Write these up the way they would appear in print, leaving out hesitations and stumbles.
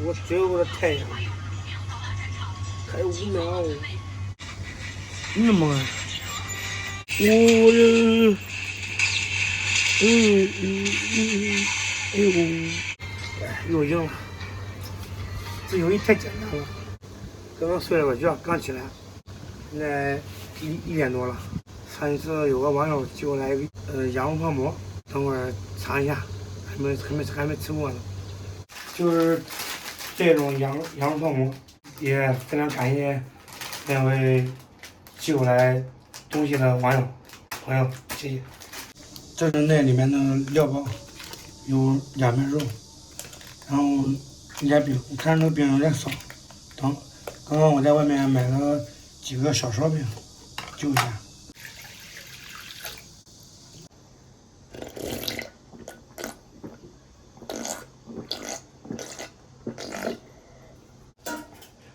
我最后的太阳，还有5秒，那么，我，哎呦，又赢了，这游戏太简单了。刚刚睡了个觉，刚起来，现在1点多了。上一次有个网友寄过来羊肉泡馍，等会儿尝一下，还没吃过呢。就是这种羊肉泡馍，也非常感谢两位寄过来东西的网友朋友，谢谢。这是那里面的料包，有2片肉，然后一点饼，我看这个饼有点少。等，刚刚我在外面买了几个小烧饼，就一下。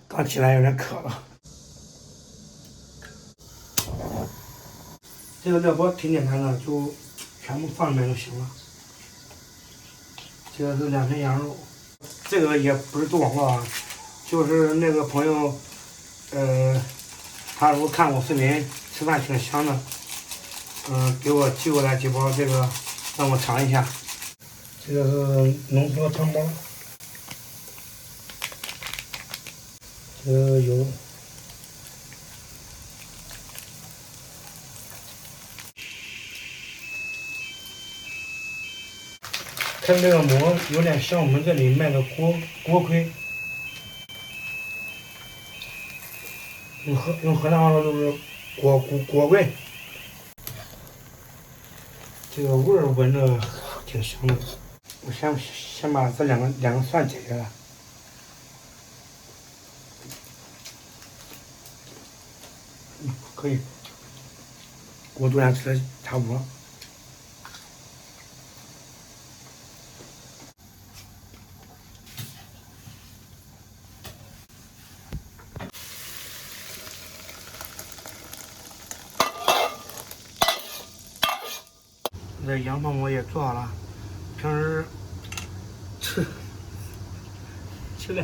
刚起来有点渴了。这个料包挺简单的，就全部放里面就行了。这个是2片羊肉，这个也不是做广告啊，就是那个朋友，他说看我视频吃饭挺香的，给我寄过来几包这个，让我尝一下。这个是浓缩汤包，这个油。看这个馍有点像我们这里卖的锅盔，用河南话说就是锅盔。这个味儿闻着挺香的。我先把这两个蒜解下来。可以，我昨天吃的差不多。这羊泡馍也做好了，平时吃的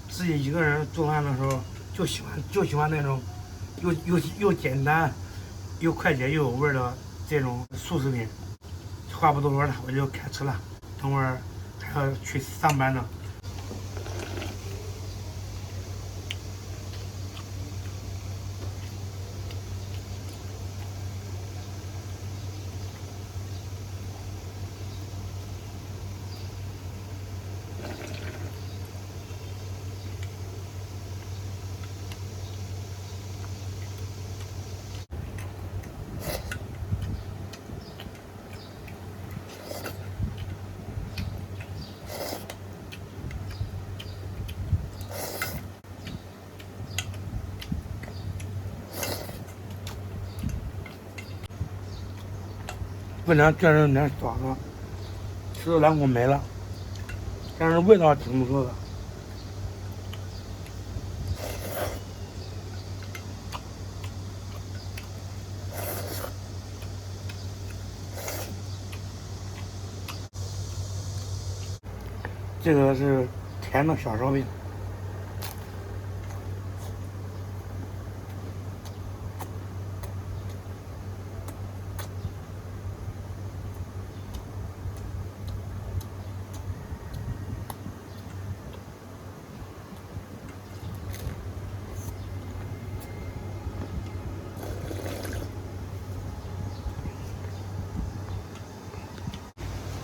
自己一个人做饭的时候就喜欢那种又简单又快捷又有味的这种速食品。话不多说了，我就开吃了，等会儿还要去上班呢。分量确实有点少了，吃了2口没了，但是味道挺不错的。这个是甜的小烧饼。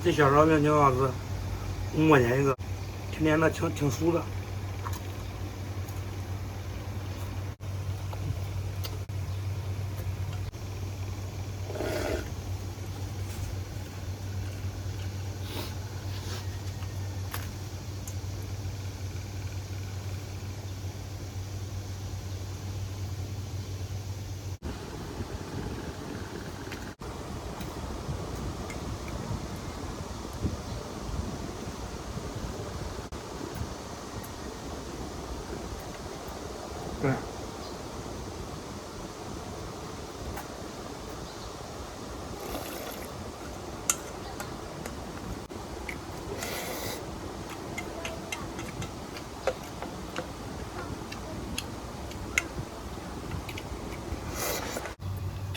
这小烧饼挺好吃，5块钱一个，甜甜的，挺酥的。对。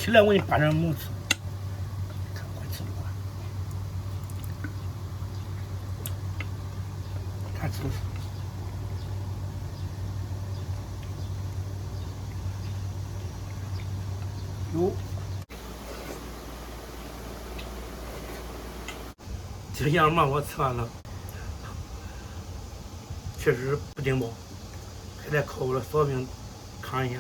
起来我给你扒点母吃，看快吃不完，看吃。哟，这个羊毛我吃完了，确实不顶饱，还得靠我的烧饼扛一下。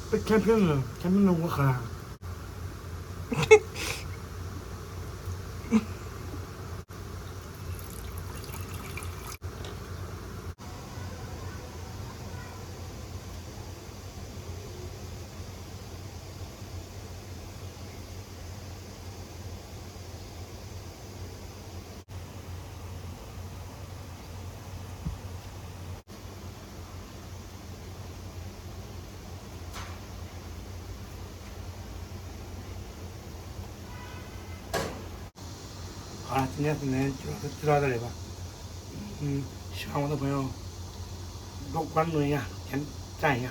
别舔瓶子，舔瓶子我喝了。好了，今天视频就到这里吧。喜欢我的朋友多关注一下，点赞一下。